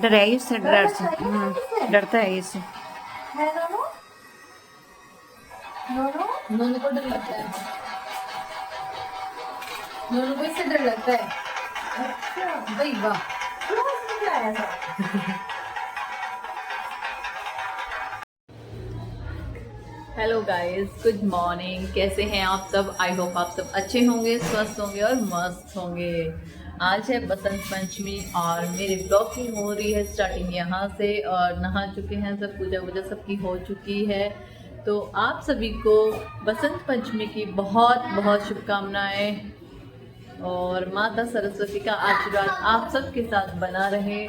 डर है इससे, डर से डरता है इससे। है नोनू, नोनू नोनू को डर लगता है, नोनू को इससे डर लगता है। अच्छा भाई वाह, क्या है ऐसा? Hello guys, good morning. कैसे हैं आप सब? आई होप आप सब अच्छे होंगे, स्वस्थ होंगे और मस्त होंगे। आज है बसंत पंचमी और मेरी ब्लॉगिंग हो रही है स्टार्टिंग यहाँ से। और नहा चुके हैं सब, पूजा वूजा सबकी हो चुकी है। तो आप सभी को बसंत पंचमी की बहुत बहुत शुभकामनाएं और माता सरस्वती का आशीर्वाद आप सबके साथ बना रहे।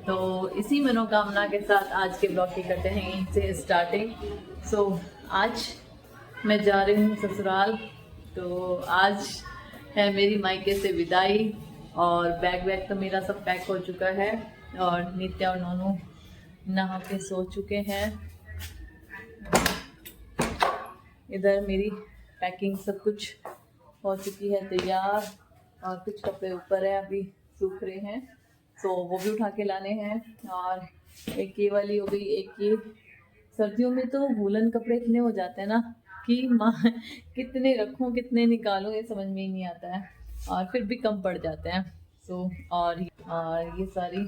तो इसी मनोकामना के साथ आज के ब्लॉग की करते हैं यहीं से स्टार्टिंग। आज मैं जा रही हूँ ससुराल। तो आज है मेरी मायके से विदाई और बैग वैग तो मेरा सब पैक हो चुका है और नित्या और नोनू नहा के सो चुके हैं। इधर मेरी पैकिंग सब कुछ हो चुकी है तैयार और कुछ कपड़े ऊपर है, अभी सूख रहे हैं तो वो भी उठा के लाने हैं। और एक ये वाली हो गई, एक ये। सर्दियों में तो वूलन कपड़े इतने हो जाते हैं ना कि माँ कितने रखूं कितने निकालूं ये समझ में ही नहीं आता है और फिर भी कम पड़ जाते हैं। और ये सारी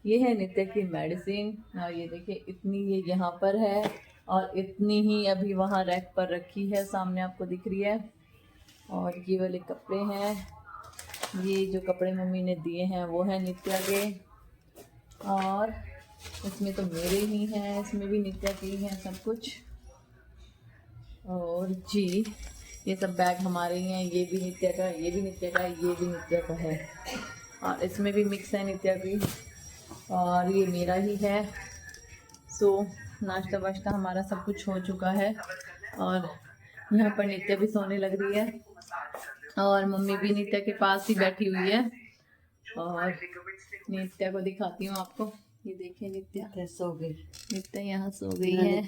ये है नित्य की मेडिसिन और ये देखिए इतनी ये यहाँ पर है और इतनी ही अभी वहाँ रैक पर रखी है, सामने आपको दिख रही है। और ये वाले कपड़े हैं, ये जो कपड़े मम्मी ने दिए हैं वो है नित्या के। और इसमें तो मेरे ही हैं, इसमें भी नित्या के ही हैं सब कुछ। और जी ये सब बैग हमारे ही हैं, ये भी नित्या का, ये भी नित्या का, ये भी नित्या का है। और इसमें भी मिक्स है नित्या की और ये मेरा ही है। नाश्ता वाश्ता हमारा सब कुछ हो चुका है और यहाँ पर नित्या भी सोने लग रही है और मम्मी भी नित्या के पास ही बैठी हुई है। और नित्या को दिखाती हूँ आपको, ये देखिए नित्या सो गई, नित्या यहाँ सो गई है।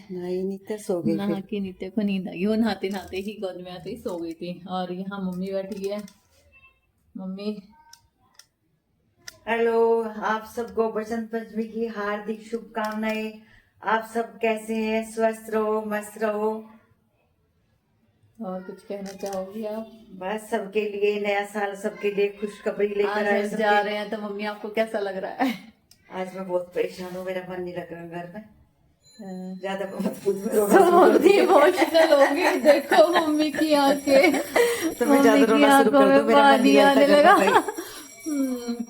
नित्या सो गई। नहा के नित्या को नींद आई, वो नहाते नहाते ही गोद में आते ही सो गई थी। और यहाँ मम्मी बैठी है। मम्मी हेलो, आप सबको बसंत पंचमी की हार्दिक शुभकामनाएं। आप सब कैसे हैं? स्वस्थ रहो, मस्त रहो। और कुछ कहना चाहोगी आप? बस सबके लिए नया साल, सबके लिए खुशखबरी लेकर आज आए। हम जा रहे हैं तो मम्मी आपको कैसा लग रहा है? आज मैं बहुत परेशान हूँ, मेरा मन नहीं लग रहा घर में। ज्यादा इमोशनल होगी, देखो मम्मी की आंखें, तो मैं ज्यादा रोना शुरू कर दूं, मेरा मन नहीं आने लगा। लगता।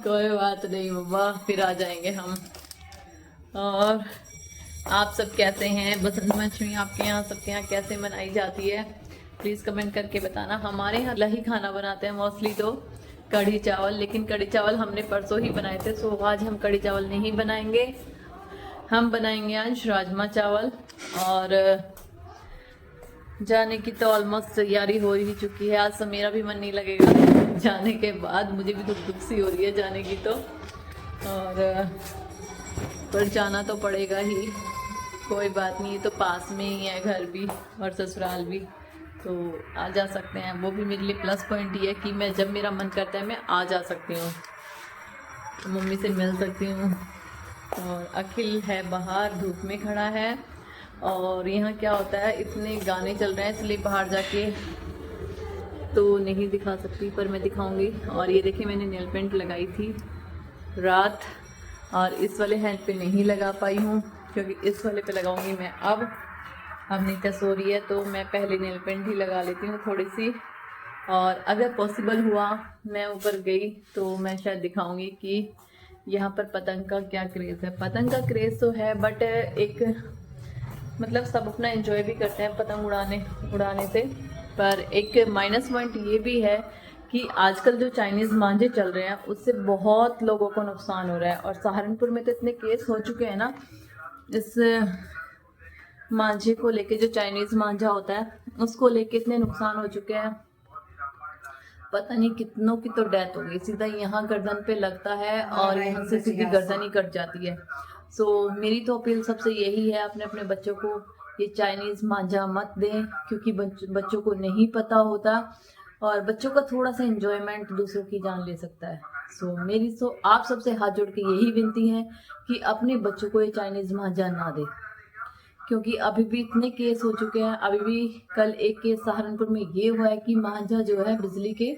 कोई बात नहीं मम्मा, फिर आ जाएंगे हम। और आप सब कैसे हैं? बसंत पंचमी आपके यहाँ, सबके यहाँ कैसे मनाई जाती है? प्लीज़ कमेंट करके बताना। हमारे यहाँ ही खाना बनाते हैं मोस्टली तो कढ़ी चावल, लेकिन कढ़ी चावल हमने परसों ही बनाए थे, सो आज हम कढ़ी चावल नहीं बनाएंगे। हम बनाएंगे आज राजमा चावल। और जाने की तो ऑलमोस्ट तैयारी हो ही चुकी है। आज तो मेरा भी मन नहीं लगेगा जाने के बाद, मुझे भी दुख सी हो रही है जाने की तो। और पर जाना तो पड़ेगा ही, कोई बात नहीं, तो पास में ही है घर भी और ससुराल भी, तो आ जा सकते हैं। वो भी मेरे लिए प्लस पॉइंट ये है कि मैं जब मेरा मन करता है मैं आ जा सकती हूँ, तो मम्मी से मिल सकती हूँ। और अखिल है बाहर धूप में खड़ा है। और यहाँ क्या होता है, इतने गाने चल रहे हैं इसलिए बाहर जाके तो नहीं दिखा सकती, पर मैं दिखाऊंगी। और ये देखिए मैंने नेल पेंट लगाई थी रात और इस वाले हैंड पे नहीं लगा पाई हूँ क्योंकि इस वाले पे लगाऊंगी मैं अब नित्या सो रही है तो मैं पहले नेल पेंट ही लगा लेती हूँ थोड़ी सी। और अगर पॉसिबल हुआ मैं ऊपर गई तो मैं शायद दिखाऊंगी कि यहाँ पर पतंग का क्या क्रेज़ है। पतंग का क्रेज़ तो है, बट एक मतलब सब अपना एंजॉय भी करते हैं पतंग उड़ाने से, पर एक माइनस पॉइंट ये भी है कि आजकल जो चाइनीज़ मांझे चल रहे हैं उससे बहुत लोगों को नुकसान हो रहा है। और सहारनपुर में तो इतने केस हो चुके हैं ना इस मांझे को लेके, जो चाइनीज़ मांझा होता है उसको लेके इतने नुकसान हो चुके हैं, पता नहीं कितनों की तो डेथ हो गई। सीधा यहाँ गर्दन पे लगता है और यहाँ से सीधी गर्दन ही कट जाती है। मेरी तो अपील सबसे यही है, अपने अपने बच्चों को ये चाइनीज़ मांझा मत दें क्योंकि बच्चों को नहीं पता होता और बच्चों का थोड़ा सा एंजॉयमेंट दूसरों की जान ले सकता है। सो मेरी आप सबसे हाथ जोड़ के यही विनती है कि अपने बच्चों को ये चाइनीज मांझा ना दे, क्योंकि अभी भी इतने केस हो चुके हैं। अभी भी कल एक केस सहारनपुर में ये हुआ है कि मांझा जो है बिजली के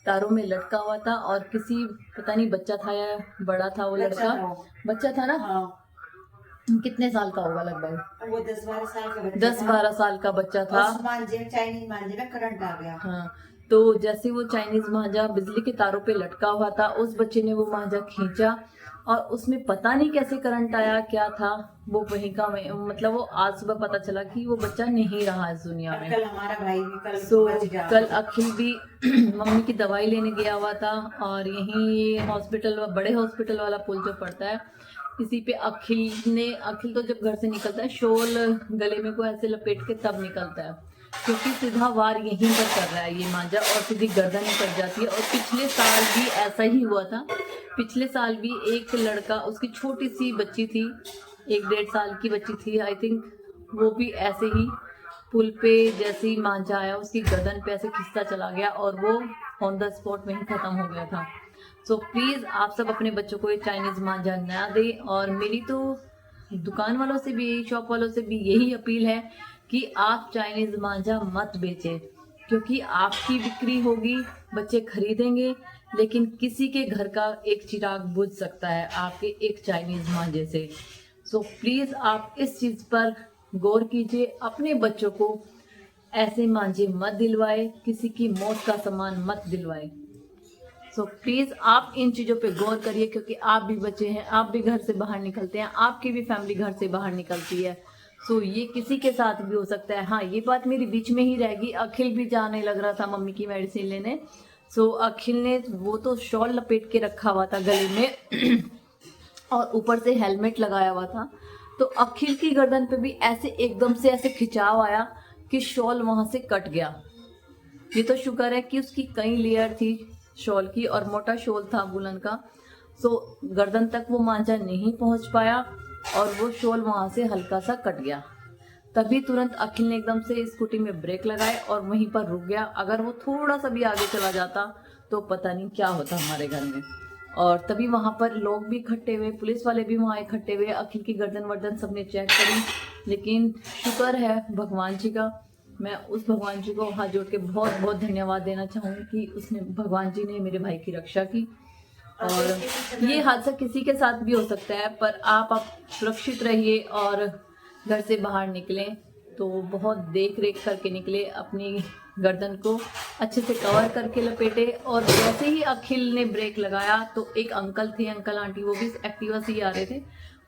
तारों में लटका हुआ था और किसी पता नहीं बच्चा था या बड़ा था वो लड़का, बच्चा था ना। हाँ, कितने साल का होगा लगभग? वो 10-12 साल का बच्चा 10-12 साल का बच्चा था। चाइनीज मांझे में करंट आ गया। हाँ, तो जैसे वो चाइनीज मांझा बिजली के तारों पे लटका हुआ था, उस बच्चे ने वो मांझा खींचा और उसमें पता नहीं कैसे करंट आया, क्या था वो वहीं का मतलब वो आज सुबह पता चला कि वो बच्चा नहीं रहा इस दुनिया में। कल हमारा भाई भी कल अखिल भी मम्मी की दवाई लेने गया हुआ था और यहीं हॉस्पिटल, बड़े हॉस्पिटल वाला पुल जो पड़ता है, इसी पे अखिल तो जब घर से निकलता है शॉल गले में को ऐसे लपेट के तब निकलता है, क्योंकि सीधा वार यहीं पर कर रहा है ये मांझा और सीधी गर्दन ही कट जाती है। और पिछले साल भी ऐसा ही हुआ था। पिछले साल भी एक लड़का, उसकी छोटी सी बच्ची थी, 1-1.5 साल की बच्ची थी आई थिंक, वो भी ऐसे ही पुल पे जैसे ही मांझा आया उसकी गर्दन पे ऐसे खिंचता चला गया और वो ऑन द स्पॉट में ही खत्म हो गया था। सो प्लीज आप सब अपने बच्चों को ये चाइनीज मांझा ना दें। और मेरी तो दुकान वालों से भी, शॉप वालों से भी यही अपील है कि आप चाइनीज मांझा मत बेचें, क्योंकि आपकी बिक्री होगी, बच्चे खरीदेंगे, लेकिन किसी के घर का एक चिराग बुझ सकता है आपके एक चाइनीज मांझे से। सो प्लीज आप इस चीज पर गौर कीजिए, अपने बच्चों को ऐसे मांझे मत दिलवाए, किसी की मौत का सामान मत दिलवाए। सो प्लीज आप इन चीजों पे गौर करिए, क्योंकि आप भी बच्चे हैं, आप भी घर से बाहर निकलते हैं, आपकी भी फैमिली घर से बाहर निकलती है। सो ये किसी के साथ भी हो सकता है। हाँ, ये बात मेरी बीच में ही रहेगी। अखिल भी जाने लग रहा था मम्मी की मेडिसिन लेने। सो अखिल ने वो तो शॉल लपेट के रखा हुआ था गले में और ऊपर से हेलमेट लगाया हुआ था, तो अखिल की गर्दन पे भी ऐसे एकदम से ऐसे खिंचाव आया कि शॉल वहां से कट गया। ये तो शुक्र है कि उसकी कई लेयर थी शॉल की और मोटा शॉल था वुलन का, सो गर्दन तक वो मांझा नहीं पहुंच पाया और वो शॉल वहां से हल्का सा कट गया। तभी तुरंत अखिल ने एकदम से स्कूटी में ब्रेक लगाए और वहीं पर रुक गया। अगर वो थोड़ा सा भी आगे चला जाता तो पता नहीं क्या होता हमारे घर में। और तभी वहां पर लोग भी इकट्ठे हुए, पुलिस वाले भी वहां इकट्ठे हुए, अखिल की गर्दन वर्दन सबने चेक करी, लेकिन शुक्र है भगवान जी का। मैं उस भगवान जी को हाथ जोड़ के बहुत बहुत धन्यवाद देना चाहूँगी कि उसने, भगवान जी ने मेरे भाई की रक्षा की। और ये हादसा किसी के साथ भी हो सकता है, पर आप सुरक्षित रहिए और घर से बाहर निकलें तो बहुत देख रेख करके निकले, अपनी गर्दन को अच्छे से कवर करके लपेटे। और जैसे ही अखिल ने ब्रेक लगाया तो एक अंकल थे, अंकल आंटी, वो भी एक्टिवा से ही आ रहे थे,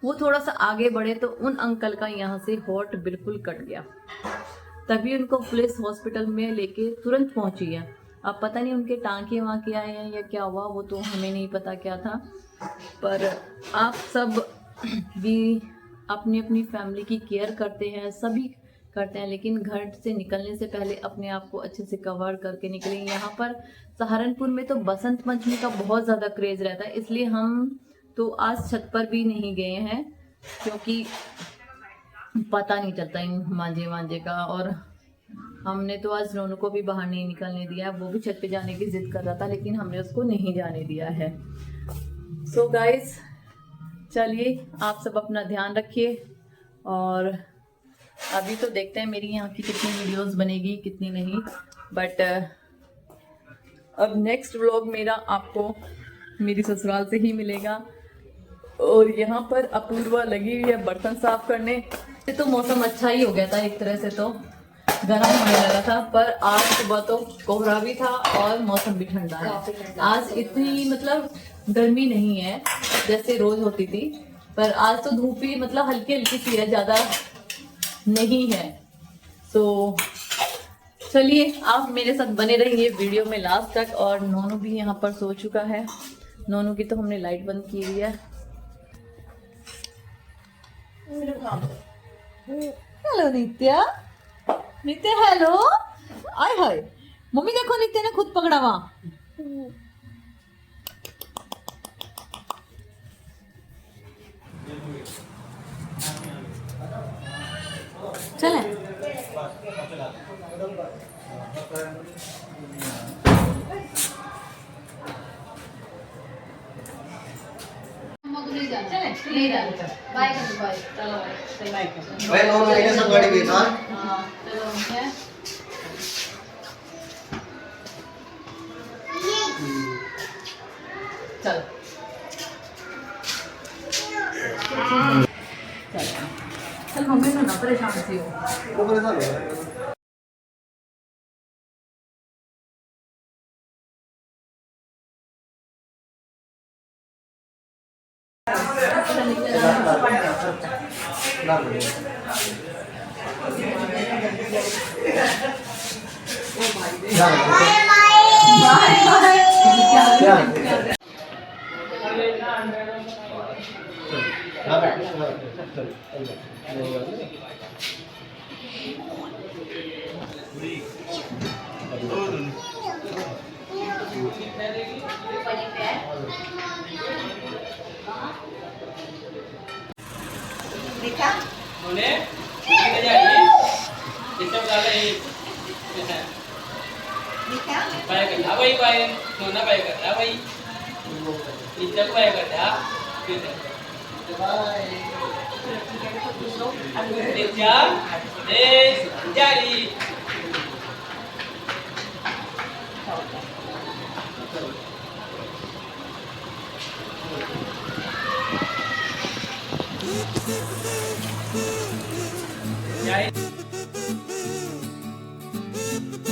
वो थोड़ा सा आगे बढ़े तो उन अंकल का यहाँ से होठ बिल्कुल कट गया। तभी उनको पुलिस हॉस्पिटल में लेके तुरंत पहुंची है। अब पता नहीं उनके टांके वहाँ के आए हैं या क्या हुआ, वो तो हमें नहीं पता क्या था। पर आप सब भी अपनी अपनी फैमिली की केयर करते हैं, सभी करते हैं, लेकिन घर से निकलने से पहले अपने आप को अच्छे से कवर करके निकलें। यहाँ पर सहारनपुर में तो बसंत पंचमी का बहुत ज़्यादा क्रेज रहता है, इसलिए हम तो आज छत पर भी नहीं गए हैं, क्योंकि पता नहीं चलता इन मांझे का। और हमने तो आज नोनू को भी बाहर नहीं निकलने दिया, वो भी छत पे जाने की जिद कर रहा था, लेकिन हमने उसको नहीं जाने दिया है। सो गाइस, चलिए आप सब अपना ध्यान रखिए। और अभी तो देखते हैं मेरी यहाँ की कितनी वीडियोस बनेगी, कितनी नहीं, बट अब नेक्स्ट व्लॉग मेरा आपको मेरी ससुराल से ही मिलेगा। और यहाँ पर अपूर्वा लगी हुई है बर्तन साफ करने। तो मौसम अच्छा ही हो गया था, एक तरह से तो गर्म होने लगा था, पर आज सुबह तो कोहरा भी था और मौसम भी ठंडा है। आज इतनी मतलब गर्मी नहीं है जैसे रोज होती थी, पर आज तो धूप ही मतलब हल्की हल्की सी है, ज्यादा नहीं है। तो चलिए आप मेरे साथ बने रहिए वीडियो में लास्ट तक। और नोनू भी यहाँ पर सो चुका है, नोनू की तो हमने लाइट बंद की हुई है। हेलो नित्या, नित्या हेलो, आय हाय, मम्मी देखो नित्या ने खुद पकड़ा वहाँ। चले चले ले जा बाय कर बाय चलो भाई भाई नॉन आएंगे सब गाड़ी के साथ हाँ चलो है चल चल मम्मी तो ना परेशान सी हो वो परेशान हो रहा है boleh kita jadi kita berada di bayar kerja bayar nona bayar kerja bayar kita bayar kerja kita kerja jadi